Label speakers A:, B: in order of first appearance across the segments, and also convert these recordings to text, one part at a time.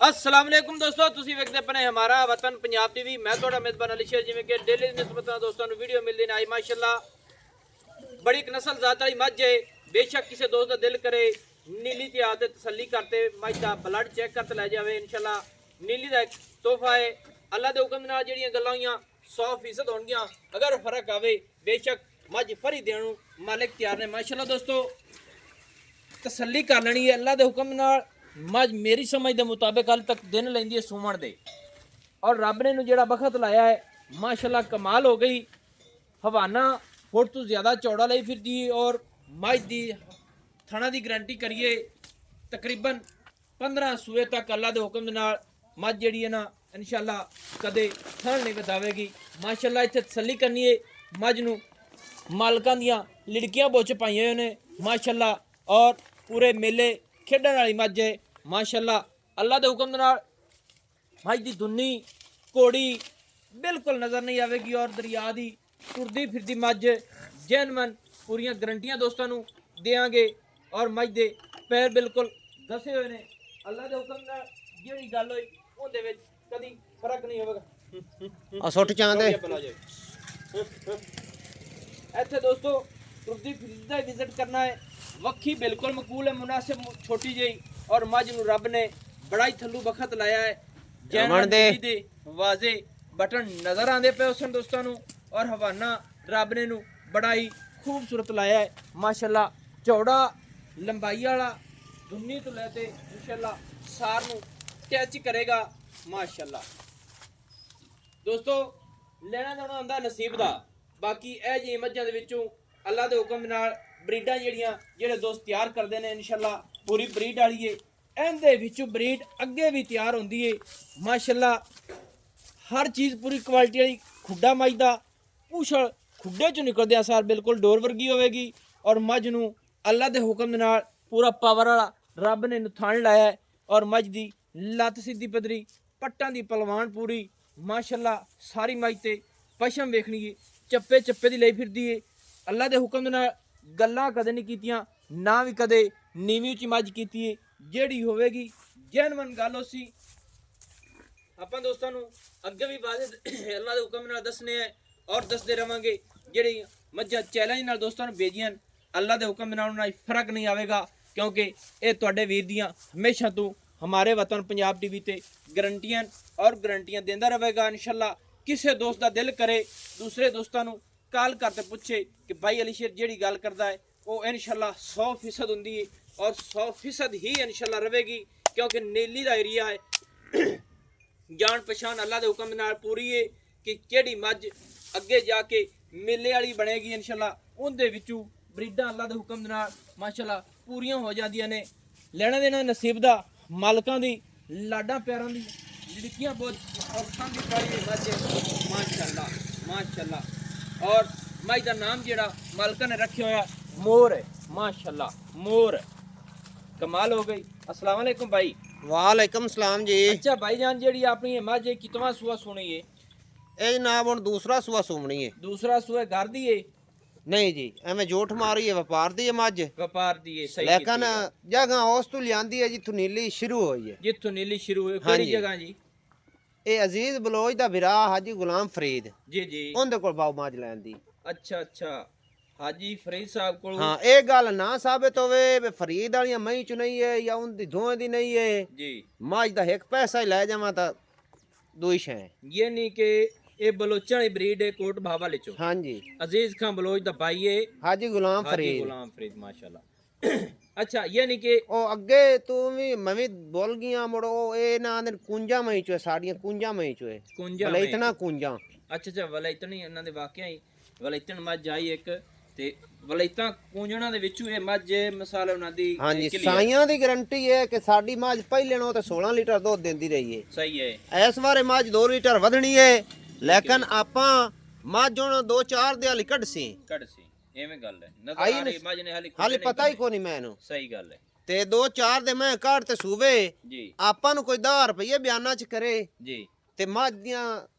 A: अस्सलाम वालेकुम दोस्तों, ਤੁਸੀਂ ਵੇਖਦੇ ਪਏ ਹਮਾਰਾ ਵਤਨ ਪੰਜਾਬ ਟੀਵੀ। ਮੈਂ ਤੁਹਾਡਾ ਮੇਜ਼ਬਾਨ ਅਲੀ ਸ਼ੇਰ। ਜਿਵੇਂ ਕਿ ਡੇਲੀ ਨਿਸਬਤਾਂ ਦੋਸਤਾਂ ਨੂੰ ਵੀਡੀਓ ਮਿਲਦੀ ਨੇ, ਆਈ ਮਾਸ਼ਾਅੱਲਾ बड़ी एक नस्ल ज़ात वाली मझ है। बेशक किसी दोस्त का दिल करे नीली ते आते तसली करते मझ का ब्लड चेक करते लै जाए। इंशाल्लाह नीली का एक तोहफा है। अल्लाह के हुक्म नाल जिहड़ियां गल्लां होईयां 100% होणगियां। अगर फर्क आवे बेशक मझ फरी देण नूं मालिक तैयार ने। माशाअल्लाह दोस्तों तसली कर लेनी है अल्लाह के हुक्म नाल। मझ मेरी समझ के मुताबिक हल तक दिन लैंदी है सूमण दे, और रब ने जिहड़ा बखत लाया है माशाअल्लाह कमाल हो गई। हवाना फुट तो ज़्यादा चौड़ा लाई फिरदी है, और मझ की थणा की गारंटी करिए तकरीबन 15 सूए तक अल्लाह के हुक्म नाल मझ जिहड़ी है ना इंशाअल्लाह कदे थण नहीं बतावेगी। माशाअल्लाह इत्थे तसली करनी है। मझ नूं मालकां दियां लिड़कियां बुच पाई हुई ने माशाअल्लाह, और पूरे मेले खेडण वाली मझ है माशाअल्लाह। अल्लाह के हुक्म नाल मझ की दुन्नी घोड़ी बिल्कुल नज़र नहीं आएगी, और दरिया की टुरदी फिरदी मझ जैनमन पूरियां गारंटियां दोस्तों नूं देंगे। और मझ दे पैर बिल्कुल दसे हुए ने। अल्लाह के हुक्म नाल जिहड़ी गल होई उहदे विच कदी फर्क नहीं होवेगा।
B: सुट चांदे
A: इत्थे दोस्तों टुरदी फिरदी दा विजिट करना है। वक्खी बिल्कुल मकूल है, मुनासिब छोटी जी, और मझ नूं रब ने बड़ा ही थल्लू बखत लाया है। जैनमन दे वाजे बटन नज़र आंदे पे उसन दोस्तों नूं, और हवाना रब ने नूं बड़ा ही खूबसूरत लाया है माशाअल्लाह। चौड़ा लंबाई वाला दुन्नी तो लेते इंशाअल्लाह सार नूं टच करेगा माशाअल्लाह। दोस्तों लेना देना आंदा नसीब दा। बाकी ਇਹ ਜਿਹੀ ਮੱਝਾਂ ਦੇ ਵਿੱਚੋਂ ਅੱਲਾ ਦੇ ਹੁਕਮ ਨਾਲ ਬਰੀਡਾਂ ਜਿਹੜੇ ਦੋਸਤ ਤਿਆਰ ਕਰਦੇ ਨੇ ਇੰਸ਼ਾਅੱਲਾ ਪੂਰੀ ਬਰੀਡ ਵਾਲੀ ਏ। ਇਹਦੇ ਵਿੱਚੋਂ ਬਰੀਡ ਅੱਗੇ ਵੀ ਤਿਆਰ ਹੁੰਦੀ ਏ ਮਾਸ਼ਾਅੱਲਾ। हर चीज़ पूरी क्वालिटी वाली। खुड्डा मझ का पूछल खुड्डे चों निकलदे सार बिल्कुल डोर वर्गी होवेगी, और मझ नूं अल्लाह के हुक्म नाल पूरा पावर वाला रब ने थण लाया है। और मझ की लत्त सीधी पदरी पट्टां की पलवान पूरी माशाअल्लाह। सारी मझ ते पशम वेखनी है चप्पे चप्पे की लई फिरदी है। अल्लाह के हुक्म नाल गल्लां कदे नहीं कीतियां, ना भी कदे नीवीं उच्ची मझ कीती है। जिहड़ी होवेगी जैनवन गल उसी ਆਪਾਂ ਦੋਸਤਾਂ ਨੂੰ ਅੱਗੇ ਵੀ ਬਾਅਦ ਅੱਲਾਹ ਦੇ ਹੁਕਮ ਨਾਲ ਦੱਸਨੇ ਹੈ, ਔਰ ਦੱਸਦੇ ਰਵਾਂਗੇ। ਜਿਹੜੀ ਮੱਝਾਂ ਚੈਲੰਜ ਨਾਲ ਦੋਸਤਾਂ ਨੂੰ ਭੇਜੀਆਂ ਅੱਲਾਹ ਦੇ ਹੁਕਮ ਨਾਲ ਉਹਨਾਂ ਫਰਕ ਨਹੀਂ ਆਵੇਗਾ, ਕਿਉਂਕਿ ਇਹ ਤੁਹਾਡੇ ਵੀਰ ਦੀਆਂ ਹਮੇਸ਼ਾ ਤੋਂ ਹਮਾਰੇ ਵਤਨ ਪੰਜਾਬ ਟੀਵੀ ਤੇ ਗਰੰਟੀਆਂ ਔਰ ਗਰੰਟੀਆਂ ਦਿੰਦਾ ਰਹੇਗਾ ਇਨਸ਼ਾਅੱਲਾ। ਕਿਸੇ ਦੋਸਤ ਦਾ ਦਿਲ ਕਰੇ ਦੂਸਰੇ ਦੋਸਤਾਂ ਨੂੰ ਕਾਲ ਕਰਕੇ ਪੁੱਛੇ ਕਿ ਭਾਈ ਅਲੀ ਸ਼ੇਰ ਜਿਹੜੀ ਗੱਲ ਕਰਦਾ ਹੈ ਉਹ ਇਨਸ਼ਾਅੱਲਾ 100% ਹੁੰਦੀ ਹੈ, ਔਰ 100% ਹੀ ਇਨਸ਼ਾਅੱਲਾ ਰਹੇਗੀ, ਕਿਉਂਕਿ ਨੀਲੀ ਦਾ ਏਰੀਆ ਹੈ। जान पछान अल्लाह के हुक्म नाल पूरी है कि केड़ी मझ अगे जाके मेले वाली बनेगी इंशाअल्लाह। उनदे विचों ब्रीडां अल्लाह के हुक्म नाल माशाअल्लाह पूरियां हो जांदियां ने। लेना देना नसीब दा मालकां दी लाडां प्यारां दी लड़कियां बहुत औरतां दी पाली मझ माशाअल्लाह माशाअल्लाह। और मझ दा नाम जेड़ा मालकां ने रखिया होया मोर है माशाअल्लाह। मोर कमाल हो गई। अस्सलाम वालेकुम भाई।
B: वालेकुम सलाम जी।
A: अच्छा भाईजान जी अपनी मझ कितवा सूआ सुनी है?
B: ਇਹ ਜਨਾਬ ਹੁਣ ਦੂਸਰਾ ਸੂਆ ਸੁਮਣੀ ਹੈ।
A: दूसरा सूआ घर दी है?
B: ਨਹੀਂ ਜੀ ਐਵੇਂ ਜੋਠ ਮਾਰੀ ਹੈ, ਵਪਾਰ ਦੀ ਹੈ ਮੱਝ,
A: व्यापार दी है। सही
B: ਲੇਕਿਨ ਜਗ੍ਹਾ ਉਸ ਤੋਂ ਲਿਆਂਦੀ ਹੈ ਜਿੱਥੋਂ ਨੀਲੀ ਸ਼ੁਰੂ ਹੋਈ ਹੈ।
A: जिथों नीली शुरू हुई
B: हाँ
A: केड़ी
B: जी।
A: जगह जी?
B: ਇਹ ਅਜ਼ੀਜ਼ ਬਲੋਚ ਦਾ ਵਿਰਾ ਹਾਜੀ ਗੁਲਾਮ ਫਰੀਦ,
A: जी जी।
B: ਉਹਦੇ ਕੋਲ ਬਾਉ ਮੱਝ ਲੈਂਦੀ।
A: अच्छा अच्छा हाजी फरीद साहब को।
B: ਹਾਂ ਇਹ ਗੱਲ ਨਾ ਸਾਬਤ ਹੋਵੇ ਵੀ ਫਰੀਦ ਵਾਲੀਆਂ ਮਹੀਂ ਚ ਨਹੀਂ ਹੈ ਜਾਂ ਉਹਦੀ ਦੋਵੇਂ ਦੀ ਨਹੀਂ ਹੈ।
A: जी
B: ਮੱਝ ਦਾ ਇੱਕ ਪੈਸਾ ਹੀ ਲੈ ਜਾਵਾਂ ਤਾਂ ਦੋਈ ਸ਼ੈ।
A: ये नहीं कि ये बलोचा वाली ब्रीड है कोट भावा ले चो।
B: ਹਾਂਜੀ
A: अजीज खान बलोच दा भाई है
B: ਹਾਜੀ ਗੁਲਾਮ
A: हाजी
B: ਫਰੀਦ।
A: गुलाम फरीद माशाल्लाह। अच्छा ये नहीं कि
B: ਉਹ ਅੱਗੇ ਤੂੰ ਵੀ ਮੈਂ ਵੀ ਬੋਲ ਗਿਆ ਮੁੜੋ ਇਹ ਨਾ ਆਂਦੇ ਕੁੰਜਾਂ ਮਹੀਂ ਚੋਂ ਸਾਡੀਆਂ ਕੁੰਜਾਂ ਮਹੀਂ ਚੋਂ
A: कुंजा
B: ਬਲੇ
A: में-
B: ਇਤਨਾ ਕੁੰਜਾਂ।
A: अच्छा अच्छा वलैतन ही ਇਹਨਾਂ ਦੇ ਵਾਕਿਆ ਹੀ ਵਲੈਤਨ ਮੱਝ ਆਈ ਇੱਕ, ਤੇ ਵਲੈਤਾਂ ਕੁੰਜਣਾ ਦੇ ਵਿੱਚੋਂ ਇਹ ਮੱਝ ਮਿਸਾਲ ਉਹਨਾਂ ਦੀ
B: ਹਾਂਜੀ
A: clear।
B: ਸਾਈਆਂ ਦੀ ਗਾਰੰਟੀ ਹੈ ਕਿ ਸਾਡੀ ਮੱਝ ਪਹਿਲੇ ਨਾਲੋਂ ਤੇ 16 ਲੀਟਰ ਦੁੱਧ ਦਿੰਦੀ ਰਹੀ ਹੈ।
A: ਸਹੀ ਹੈ।
B: ਇਸ ਵਾਰੇ ਮੱਝ 2 ਲੀਟਰ ਵਧਣੀ ਹੈ, ਲੇਕਿਨ ਆਪਾਂ ਮੱਝ ਹੁਣ 2-4 ਦੇ ਹਾਲੀ ਕੱਢ ਸੀ।
A: ਕੱਢ ਸੀ ਐਵੇਂ ਗੱਲ ਹੈ। ਨਜ਼ਰ
B: ਆਈ
A: ਆ ਰਹੀ
B: ਨਹੀਂ-
A: ਮੱਝ ਨੇ ਹਾਲੀ
B: ਹਾਲੇ ਪਤਾ ਹੀ ਕੋਈ ਨਹੀਂ ਮੈਨੂੰ।
A: ਸਹੀ ਗੱਲ ਹੈ
B: ਤੇ 2-4 ਦੇ ਮੈਂ ਕੱਢ ਤੇ ਸੂਵੇ
A: ਜੀ
B: ਆਪਾਂ ਨੂੰ ਕੋਈ 10 ਰੁਪਏ ਬਿਆਨਾਂ ਚ ਕਰੇ
A: ਜੀ।
B: ਤੇ ਮੱਝ ਦੀਆਂ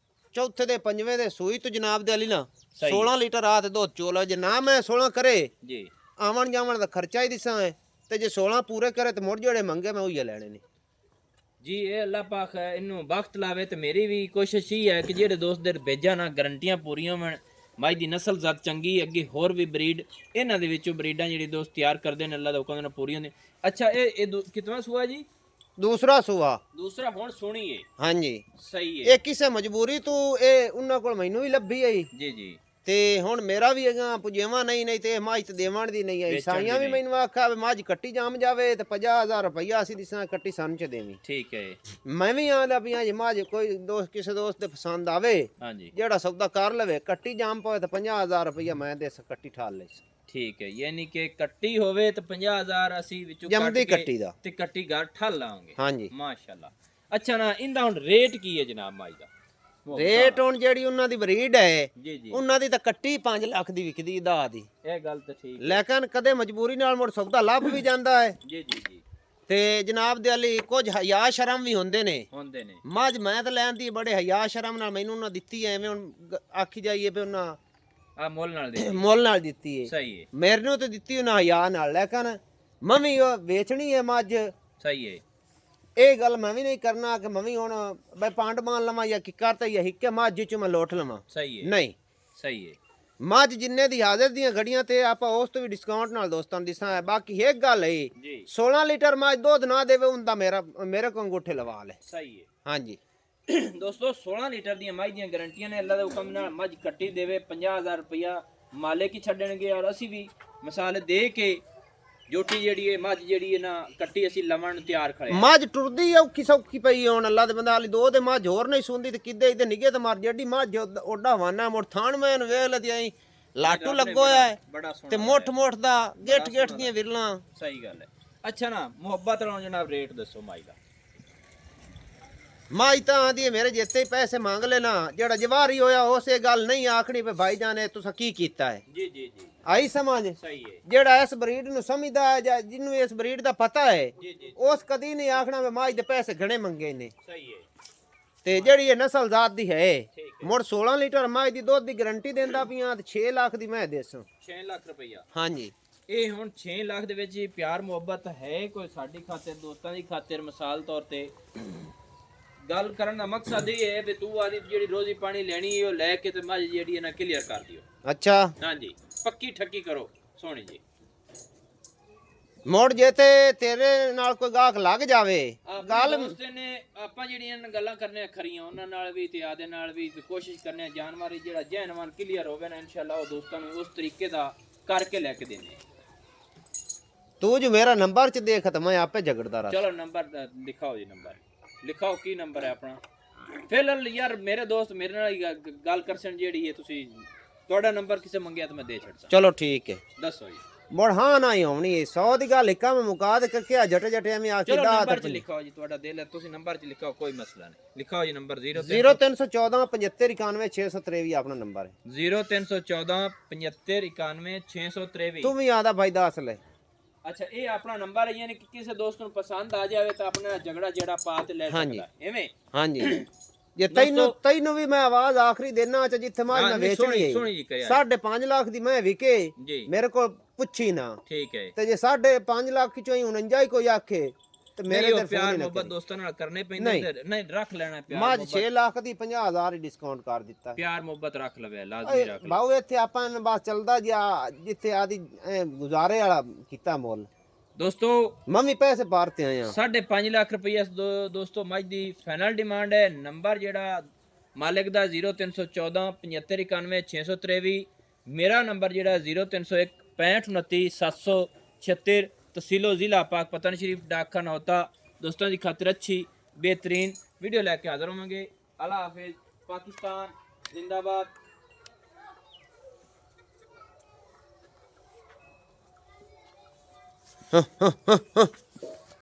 B: ਚੌਥੇ ਦੇ ਪੰਜਵੇਂ ਦੇ ਸੂਈ ਤੋਂ ਜਨਾਬ ਦੇ ਅਲੀ ਨਾ
A: ਸਹੀ।
B: 16 ਲੀਟਰ ਰਾਤ ਦੁੱਧ ਚੋਲਾ। ਜੇ ਨਾ ਮੈਂ 16 ਕਰੇ
A: ਜੀ
B: ਆਵਣ ਜਾਵਣ ਦਾ ਖਰਚਾ ਹੀ ਦਿਸਾਂ ਹੈ, ਤੇ ਜੇ 16 ਪੂਰੇ ਕਰੇ ਤੇ ਮੁੜ ਜਿਹੜੇ ਮੰਗੇ ਮੈਂ ਉਹੀ ਲੈਣੇ ਨੇ।
A: ਜੀ ਇਹ ਅੱਲਾਹ ਪਾਕ ਇਹਨੂੰ ਬਖਤ ਲਾਵੇ ਤੇ ਮੇਰੀ ਵੀ ਕੋਸ਼ਿਸ਼ ਹੀ ਹੈ ਕਿ ਜਿਹੜੇ ਦੋਸਤ ਦੇ ਭੇਜਾਂ ਨਾ ਗਰੰਟੀਆਂ ਪੂਰੀਆਂ ਹੋਣ ਮਾਈ ਦੀ ਨਸਲ ਜ਼ਾਤ ਚੰਗੀ ਅੱਗੇ ਹੋਰ ਵੀ ਬਰੀਡ ਇਹਨਾਂ ਦੇ ਵਿੱਚੋਂ ਬਰੀਡਾਂ ਜਿਹੜੀ ਦੋਸਤ ਤਿਆਰ ਕਰਦੇ ਨੇ ਅੱਲਾਹ ਦਾ ਹੁਕਮ ਨਾਲ ਪੂਰੀਆਂ ਨੇ ਅੱਛਾ ਇਹ ਕਿਤਨਾ ਸੂਆ ਜੀ
B: ਦੂਸਰਾ ਸੂਆ
A: ਦੂਸਰਾ ਹੁਣ ਸੁਣੀਏ
B: ਹਾਂਜੀ
A: ਸਹੀ ਹੈ
B: ਇਹ ਕਿਸੇ ਮਜਬੂਰੀ ਤੋਂ ਇਹ ਉਹਨਾਂ ਕੋਲ ਮੈਨੂੰ ਵੀ ਲੱਭੀ ਆਈ
A: ਜੀ ਜੀ
B: ਤੇ ਹੁਣ ਮੇਰਾ ਵੀ ਹੈਗਾ ਪੁਜੇਵਾ ਨਹੀਂ ਤੇ ਮਾਝ ਤੇ ਦੇਵਣ ਦੀ ਨਹੀਂ ਆਈ ਸਾਈਆਂ ਵੀ ਮੈਨੂੰ ਆਖਿਆ ਵੀ ਮਾਝ ਕੱਟੀ ਜਾਮ ਜਾਵੇ ਤੇ 50000 ਰੁਪਇਆ ਅਸੀਂ ਦਿਸਾਂ ਕੱਟੀ ਸਾਨੂੰ ਚ ਦੇਵੀਂ
A: ਠੀਕ ਹੈ
B: ਮੈਂ ਵੀ ਆਂਦਾ ਵੀ ਜੇ ਮਾਝ ਕੋਈ ਦੋਸਤ ਕਿਸੇ ਦੋਸਤ ਦੇ ਪਸੰਦ ਆਵੇ
A: ਹਾਂਜੀ
B: ਜਿਹੜਾ ਸੌਦਾ ਕਰ ਲਵੇ ਕੱਟੀ ਜਾਮ ਪਵੇ ਤੇ 50000 ਰੁਪਇਆ ਮੈਂ ਦੇ ਕੱਟੀ ਠਾਲ ਲਈ
A: ਠੀਕ ਹੈ ਯਾਨੀ ਕਿ ਕੱਟੀ ਹੋਵੇ ਤੇ 50000 ਅਸੀਂ ਵਿੱਚੋਂ
B: ਜੰਮਦੀ ਕੱਟੀ ਦਾ
A: ਤੇ ਕੱਟੀ ਘਰ ਠੱਲ ਲਾਂਗੇ
B: ਹਾਂਜੀ
A: ਮਾਸ਼ਾਅੱਲਾ ਅੱਛਾ ਨਾ ਇਹਦਾ ਹੁਣ ਰੇਟ ਕੀ ਹੈ ਜਨਾਬ ਮਾਝ ਦਾ
B: ਰੇਟ ਹੁਣ ਜਿਹੜੀ ਉਹਨਾਂ ਦੀ ਬਰੀਡ ਹੈ
A: ਜੀ ਜੀ
B: ਉਹਨਾਂ ਦੀ ਤਾਂ ਕੱਟੀ 5 ਲੱਖ ਦੀ ਵਿਕਦੀ ਦਾ ਦੀ
A: ਇਹ ਗੱਲ ਤਾਂ ਠੀਕ
B: ਲੇਕਿਨ ਕਦੇ ਮਜਬੂਰੀ ਨਾਲ ਮੁੜ ਸੌਦਾ ਲੱਭ ਵੀ ਜਾਂਦਾ ਹੈ
A: ਜੀ ਜੀ ਜੀ
B: ਤੇ ਜਨਾਬ ਦੇ ਅਲੀ ਕੁਝ ਹਯਾ ਸ਼ਰਮ ਵੀ ਹੁੰਦੇ ਨੇ ਮੱਝ ਮੈਂ ਤਾਂ ਲੈਣ ਦੀ ਬੜੇ ਹਯਾ ਸ਼ਰਮ ਨਾਲ ਮੈਨੂੰ ਉਹਨਾਂ ਦਿੱਤੀ ਐ ਐਵੇਂ ਹੁਣ ਆਖੀ ਜਾਈਏ ਵੀ ਉਹਨਾਂ
A: ਆ ਮੁੱਲ ਨਾਲ ਦਿੱਤੀ
B: ਹੈ
A: ਸਹੀ ਹੈ
B: ਮੇਰੇ ਨੂੰ ਤੇ ਦਿੱਤੀ ਉਹਨਾਂ ਹਯਾ ਨਾਲ ਲੇਕਿਨ ਮੈਂ ਵੀ ਉਹ ਵੇਚਣੀ ਹੈ ਮੱਝ
A: ਸਹੀ ਹੈ
B: ਇਹ ਗੱਲ ਮੈਂ ਵੀ ਨਹੀਂ ਕਰਨਾ ਕਿ ਮੈਂ ਵੀ ਹੁਣ ਬਈ ਪਾਂਡ ਮਾਨ ਲਵਾਂ ਜਾਂ ਕੀ ਕਰਤਾ ਜਾਂ ਹਿੱਕੇ ਮੱਝ ਚ ਮੈਂ ਲੋਟ ਲਵਾਂ
A: ਸਹੀ ਹੈ
B: ਨਹੀਂ
A: ਸਹੀ ਹੈ
B: ਮੱਝ ਜਿੰਨੇ ਦੀ ਹਾਜ਼ਰ ਦੀਆਂ ਘੜੀਆਂ ਤੇ ਆਪਾਂ ਉਸ ਤੋਂ ਵੀ ਡਿਸਕਾਊਂਟ ਨਾਲ ਦੋਸਤਾਂ ਨੂੰ ਦਿਸਾਂ ਹੈ ਬਾਕੀ ਇੱਕ ਗੱਲ ਹੈ
A: ਜੀ
B: 16 ਲੀਟਰ ਮੱਝ ਦੁੱਧ ਨਾ ਦੇਵੇ ਹੁੰਦਾ ਮੇਰੇ ਕੋਲ ਅੰਗੂਠੇ ਲਵਾ ਲੈ
A: ਸਹੀ ਹੈ
B: ਹਾਂਜੀ
A: ਦੋਸਤੋ 16 ਲੀਟਰ ਦੀਆਂ ਮੱਝ ਦੀਆਂ ਗਾਰੰਟੀਆਂ ਨੇ ਅੱਲਾ ਦੇ ਹੁਕਮ ਨਾਲ ਮੱਝ ਕੱਟੀ ਦੇਵੇ 50000 ਰੁਪਇਆ ਮਾਲਕ ਹੀ ਛੱਡਣਗੇ ਔਰ ਅਸੀਂ ਵੀ ਮਿਸਾਲ ਦੇ ਕੇ ਜੋਟੀ ਜਿਹੜੀ ਹੈ ਮੱਝ ਜਿਹੜੀ ਹੈ ਨਾ ਕੱਟੀ ਅਸੀਂ ਲਵਣ ਨੂੰ ਤਿਆਰ ਖੜੇ
B: ਮੱਝ ਟੁਰਦੀ ਔਖੀ ਸੌਖੀ ਪਈ ਹੁਣ ਅੱਲਾ ਦੇ ਬੰਦਾ ਵਾਲੀ ਦੋ ਦੇ ਮੱਝ ਹੋਰ ਨਹੀਂ ਸੁਣਦੀ ਤੇ ਕਿੱਦੇ ਇਹਦੇ ਨਿਗੇ ਤੇ ਮਰ ਜੱਡੀ ਮੱਝ ਓਡਾ ਵਾਨਾ ਮੁੜ ਥਾਣ ਮੈਂ ਵੇਖ ਲਦੀ ਆਈ ਲਾਟੂ ਲੱਗੋ ਹੈ ਤੇ ਮੁੱਠ ਦਾ ਗੇਟ ਦੀਆਂ ਵਿਰਲਾਂ
A: ਸਹੀ ਗੱਲ ਹੈ ਅੱਛਾ ਨਾ ਮੁਹੱਬਤ ਨਾਲ ਜਨਾਬ ਰੇਟ ਦੱਸੋ ਮਾਈ ਦਾ
B: ਮਾਈ ਤਾਂ ਆਂਦੀ ਮੇਰੇ ਜਿੱਤੇ ਪੈਸੇ ਮੰਗ ਲੈਣਾ ਜਿਹੜਾ ਜਵਾਰੀ ਹੋਇਆ ਉਸੇ ਗੱਲ ਨਹੀਂ ਆਖਣੀ ਵੀ ਭਾਈ ਜਾਨ ਤੁਸੀਂ ਕੀ ਕੀਤਾ ਹੈ
A: ਜੀ ਜੀ ਜੀ
B: ਆਈ ਸਮਝ
A: ਸਹੀ ਹੈ
B: ਜਿਹੜਾ ਇਸ ਬਰੀਡ ਨੂੰ ਸਮਝਦਾ ਹੈ ਜਾਂ ਜਿਹਨੂੰ ਇਸ ਬਰੀਡ ਦਾ ਪਤਾ ਹੈ ਉਸ ਕਦੀ ਨਹੀਂ ਆਖਣਾ ਵੀ ਮਾਈ ਦੇ ਪੈਸੇ ਘਣੇ ਮੰਗੇ ਨੇ
A: ਸਹੀ ਹੈ
B: ਤੇ ਜਿਹੜੀ ਇਹ ਨਸਲ ਜ਼ਾਤ ਦੀ ਹੈ ਮੁੜ 16 ਲੀਟਰ ਮਾਝ ਦੀ ਦੁੱਧ ਦੀ ਗਾਰੰਟੀ ਦਿੰਦਾ ਪਿਆ ਤੇ 6 ਲੱਖ ਦੀ ਮੈਂ ਦੇਸਾਂ
A: 6 ਲੱਖ ਰੁਪਈਆ
B: ਹਾਂਜੀ
A: ਇਹ ਹੁਣ 6 ਲੱਖ ਦੇ ਵਿੱਚ ਹੀ ਪਿਆਰ ਮੁਹੱਬਤ ਹੈ ਕੋਈ ਸਾਡੀ ਖਾਤਰ ਦੋਸਤਾਂ ਦੀ ਖਾਤਰ ਮਿਸਾਲ ਤੌਰ ਤੇ ਗੱਲ ਕਰਨ ਦਾ ਮਕਸਦ ਇਹ ਹੈ ਵੀ ਤੂੰ ਆਦੀ ਜਿਹੜੀ ਰੋਜ਼ੀ ਪਾਣੀ ਲੈਣੀ ਹੈ ਉਹ ਲੈ ਕੇ ਤੇ ਮੱਝ ਜਿਹੜੀ ਹੈ ਨਾ ਕਲੀਅਰ ਕਰ ਦਿਓ
B: ਅੱਛਾ
A: ਹਾਂਜੀ ਪੱਕੀ ਠੱਕੀ ਕਰੋ ਸੋਹਣੀ ਜੀ
B: ਮੋੜ ਜੇ ਤੇ ਤੇਰੇ ਨਾਲ ਕੋਈ ਗਾਹਕ ਲੱਗ ਜਾਵੇ
A: ਗੱਲ ਦੋਸਤ ਨੇ ਆਪਾਂ ਜਿਹੜੀਆਂ ਗੱਲਾਂ ਕਰਨੇ ਖਰੀਆਂ ਉਹਨਾਂ ਨਾਲ ਵੀ ਤੇ ਆਦੇ ਨਾਲ ਵੀ ਕੋਸ਼ਿਸ਼ ਕਰਨੇ ਜਾਨਮਾਰੀ ਜਿਹੜਾ ਜਹਿਨਵਾਨ ਕਲੀਅਰ ਹੋਵੇ ਨਾ ਇਨਸ਼ਾਅੱਲਾ ਉਹ ਦੋਸਤਾਂ ਨੂੰ ਉਸ ਤਰੀਕੇ ਦਾ ਕਰਕੇ ਲੈ ਕੇ ਦੇਣੇ
B: ਤੂੰ ਜੋ ਮੇਰਾ ਨੰਬਰ ਚ ਦੇਖ ਤਾਂ ਮੈਂ ਆਪੇ ਝਗੜਦਾ ਰਹਾ
A: ਚਲੋ ਨੰਬਰ ਲਿਖਾਓ ਜੀ ਨੰਬਰ ਲਿਖਾਓ ਕੀ ਨੰਬਰ ਹੈ ਆਪਣਾ ਫਿਲਹਾਲ ਯਾਰ ਮੇਰੇ ਦੋਸਤ ਮੇਰੇ ਨਾਲ ਗੱਲ ਕਰਸਣ ਜਿਹੜੀ ਹੈ ਤੁਸੀਂ ਤੁਹਾਡਾ ਨੰਬਰ ਕਿਸੇ ਮੰਗਿਆ ਤਾਂ ਮੈਂ ਦੇ ਛੱਡਦਾ
B: ਚਲੋ ਠੀਕ ਹੈ
A: ਦੱਸੋ ਜੀ
B: ਮੁੜ ਹਾਂ ਨਾ ਹੀ ਆਉਣੀ 100 ਦੀ ਗੱਲ ਇੱਕਾ ਮੈਂ ਮੁਕਾ ਦੇ ਕਰਕੇ ਆ ਜਟੇ ਐਵੇਂ ਆ ਕੇ
A: ਚਲੋ ਨੰਬਰ ਚ ਲਿਖਾਓ ਜੀ ਤੁਹਾਡਾ ਦਿਲ ਹੈ ਤੁਸੀਂ ਨੰਬਰ ਚ ਲਿਖਾਓ ਕੋਈ ਮਸਲਾ ਨਹੀਂ ਲਿਖਾਓ ਜੀ ਨੰਬਰ
B: 0314 75 91 623 ਆਪਣਾ ਨੰਬਰ ਹੈ
A: 0314 75 91 623
B: ਤੂੰ ਵੀ ਆਦਾ ਭਾਈ ਦੱਸ ਲੈ
A: ਅੱਛਾ ਇਹ ਆਪਣਾ ਨੰਬਰ ਹੈ ਯਾਨੀ ਕਿ ਕਿਸੇ ਦੋਸਤ ਨੂੰ ਪਸੰਦ ਆ ਜਾਵੇ ਤਾਂ ਆਪਣਾ ਝਗੜਾ ਜਿਹੜਾ ਪਾ ਤੇ ਲੈ ਸਕਦਾ ਐਵੇਂ
B: ਹਾਂਜੀ ਜੇ ਤੈਨੂੰ ਵੀ ਮੈਂ ਆਵਾਜ਼ ਆਖਰੀ ਦੇਣਾ ਚ ਜਿੱਥੇ ਮੈਂ ਵੇਚਣੀ ਹੈ 5.5 ਲੱਖ ਦੀ ਮੈਂ ਵਿਕੇ ਮੇਰੇ ਕੋਲ ਪੁੱਛੀ ਨਾ ਠੀਕ ਹੈ ਤੇ ਜੇ 5.5 ਲੱਖ ਚੋਂ ਹੀ 49 ਕੋਈ ਆਖੇ ਤੇ ਮੇਰੇ ਤੇ ਪਿਆਰ ਮੁਹੱਬਤ ਦੋਸਤਾਂ ਨਾਲ ਕਰਨੇ ਪੈਂਦੇ ਨਹੀਂ ਰੱਖ ਲੈਣਾ ਪਿਆਰ ਮੈਂ 6 ਲੱਖ ਦੀ 50000 ਹੀ ਡਿਸਕਾਊਂਟ ਕਰ ਦਿੱਤਾ ਪਿਆਰ ਮੁਹੱਬਤ ਰੱਖ ਲਵੇ ਲਾਜ਼ਮੀ ਰੱਖ ਲੈ ਬਾਉ ਇੱਥੇ ਆਪਾਂ ਨੇ ਬਸ ਚੱਲਦਾ ਜਿੱਥੇ ਆਦੀ ਗੁਜ਼ਾਰੇ ਵਾਲਾ ਕੀਤਾ ਮੁੱਲ ਦੋਸਤੋ ਮੈਂ ਵੀ ਪੈਸੇ ਪਾਰਤੇ ਆਇਆ 5.5 ਲੱਖ ਰੁਪਏ ਦੋਸਤੋ ਮੱਝ ਦੀ ਫਾਈਨਲ ਡਿਮਾਂਡ ਹੈ ਨੰਬਰ ਜਿਹੜਾ ਮਾਲਿਕ ਦਾ 0314 75 91 623 ਮੇਰਾ ਨੰਬਰ ਜਿਹੜਾ 0301 65 29 776 तहसीलो ज़िला पाक पतन शरीफ डाकखाना होता दोस्तों की खातिर अच्छी बेहतरीन वीडियो लेके हाजिर होंगे अल्लाह हाफिज पाकिस्तान जिंदाबाद।